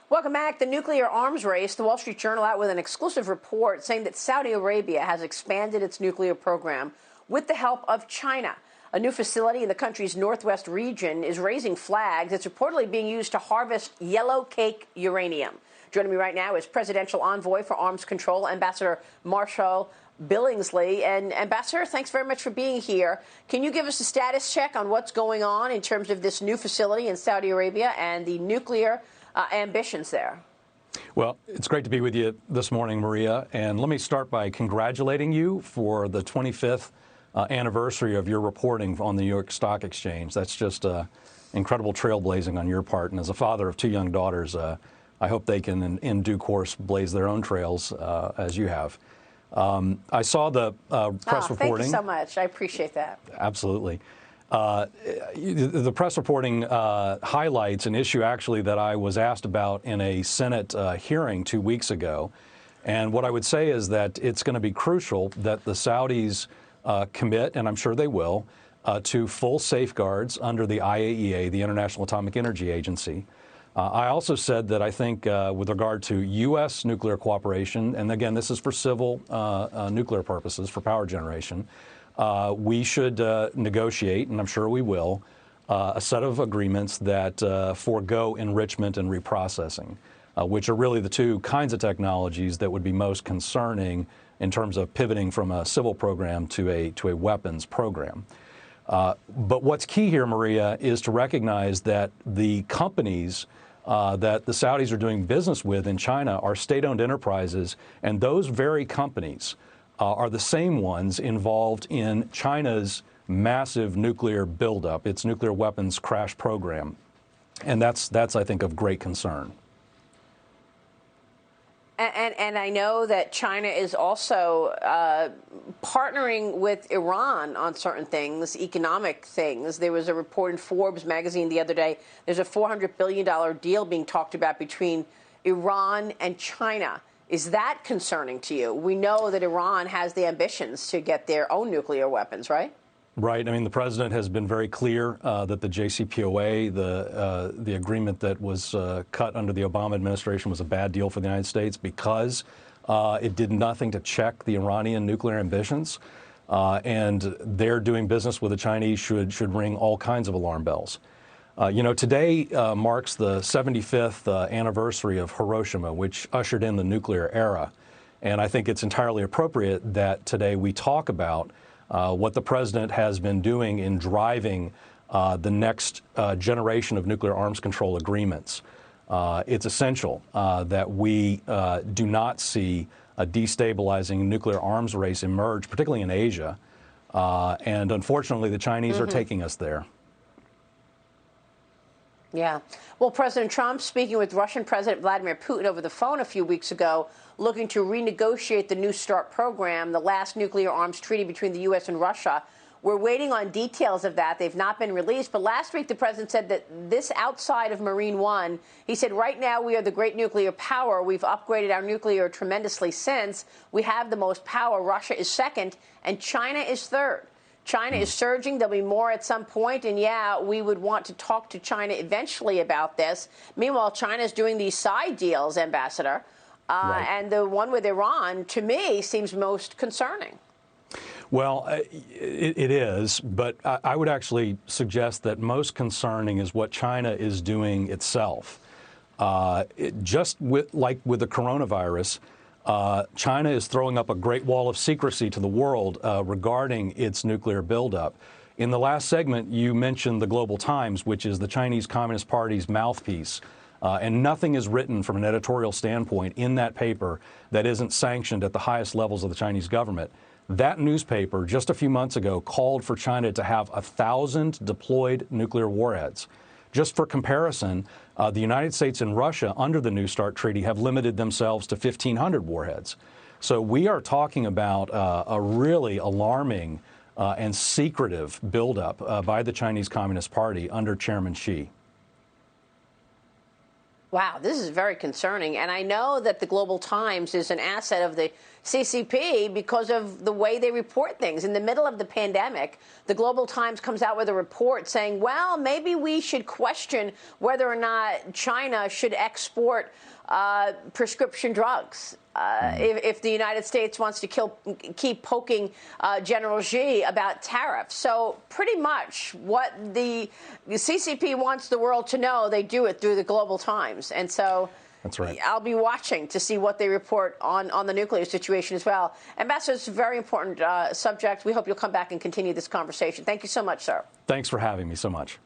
Welcome back. The nuclear arms race. The Wall Street Journal out with an exclusive report saying that Saudi Arabia has expanded its nuclear program with the help of China. A new facility in the country's northwest region is raising flags. It's reportedly being used to harvest yellow cake uranium. Joining me right now is Presidential Envoy for Arms Control, Ambassador Marshall Billingslea. And Ambassador, thanks very much for being here. Can you give us a status check on what's going on in terms of this new facility in Saudi Arabia and the nuclear ambitions there? Well, it's great to be with you this morning, Maria. And let me start by congratulating you for the 25th anniversary of your reporting on the New York Stock Exchange. That's just incredible trailblazing on your part. And as a father of two young daughters, I hope they can, in due course, blaze their own trails as you have. I saw the press reporting. Thank you so much. I appreciate that. Absolutely. The press reporting highlights an issue actually that I was asked about in a Senate hearing 2 weeks ago. And what I would say is that it's going to be crucial that the Saudis commit, and I'm sure they will, to full safeguards under the IAEA, the International Atomic Energy Agency. I also said that I think with regard to U.S. nuclear cooperation, and again, this is for civil nuclear purposes, for power generation, we should negotiate, and I'm sure we will, a set of agreements that forego enrichment and reprocessing, which are really the two kinds of technologies that would be most concerning in terms of pivoting from a civil program to a weapons program. But what's key here, Maria, is to recognize that the companies that the Saudis are doing business with in China are state-owned enterprises, and those very companies are the same ones involved in China's massive nuclear buildup, its nuclear weapons crash program. And that's I think, of great concern. And I know that China is also partnering with Iran on certain things, economic things. There was a report in Forbes magazine the other day. There's a $400 billion deal being talked about between Iran and China. Is that concerning to you? We know that Iran has the ambitions to get their own nuclear weapons, right? Right. I mean, the president has been very clear that the JCPOA, the agreement that was cut under the Obama administration, was a bad deal for the United States because it did nothing to check the Iranian nuclear ambitions. And their doing business with the Chinese should ring all kinds of alarm bells. You know, today marks the 75th anniversary of Hiroshima, which ushered in the nuclear era. And I think it's entirely appropriate that today we talk about what the president has been doing in driving the next generation of nuclear arms control agreements. It's essential that we do not see a destabilizing nuclear arms race emerge, particularly in Asia. And unfortunately, the Chinese are taking us there. Yeah. Well, President Trump, speaking with Russian President Vladimir Putin over the phone a few weeks ago, looking to renegotiate the New START program, the last nuclear arms treaty between the U.S. and Russia. We're waiting on details of that. They've not been released. But last week, the president said that this outside of Marine One, he said, right now we are the great nuclear power. We've upgraded our nuclear tremendously since. We have the most power. Russia is second, and China is third. China is surging. There'll be more at some point. And, yeah, we would want to talk to China eventually about this. Meanwhile, China's doing these side deals, Ambassador. Right. And the one with Iran, to me, seems most concerning. Well, it is. But I would actually suggest that most concerning is what China is doing itself. Just like with the coronavirus, China is throwing up a great wall of secrecy to the world regarding its nuclear buildup. In the last segment, you mentioned the Global Times, which is the Chinese Communist Party's mouthpiece. And nothing is written from an editorial standpoint in that paper that isn't sanctioned at the highest levels of the Chinese government. That newspaper, just a few months ago, called for China to have 1,000 deployed nuclear warheads. Just for comparison, the United States and Russia, under the New START treaty, have limited themselves to 1,500 warheads. So we are talking about a really alarming and secretive buildup by the Chinese Communist Party under Chairman Xi. Wow, this is very concerning. And I know that the Global Times is an asset of the CCP because of the way they report things. In the middle of the pandemic, the Global Times comes out with a report saying, well, maybe we should question whether or not China should export prescription drugs. If the United States wants to keep poking General Xi about tariffs. So pretty much what the CCP wants the world to know, they do it through the Global Times. And so that's right. I'll be watching to see what they report on the nuclear situation as well. Ambassador, it's a very important subject. We hope you'll come back and continue this conversation. Thank you so much, sir. Thanks for having me so much.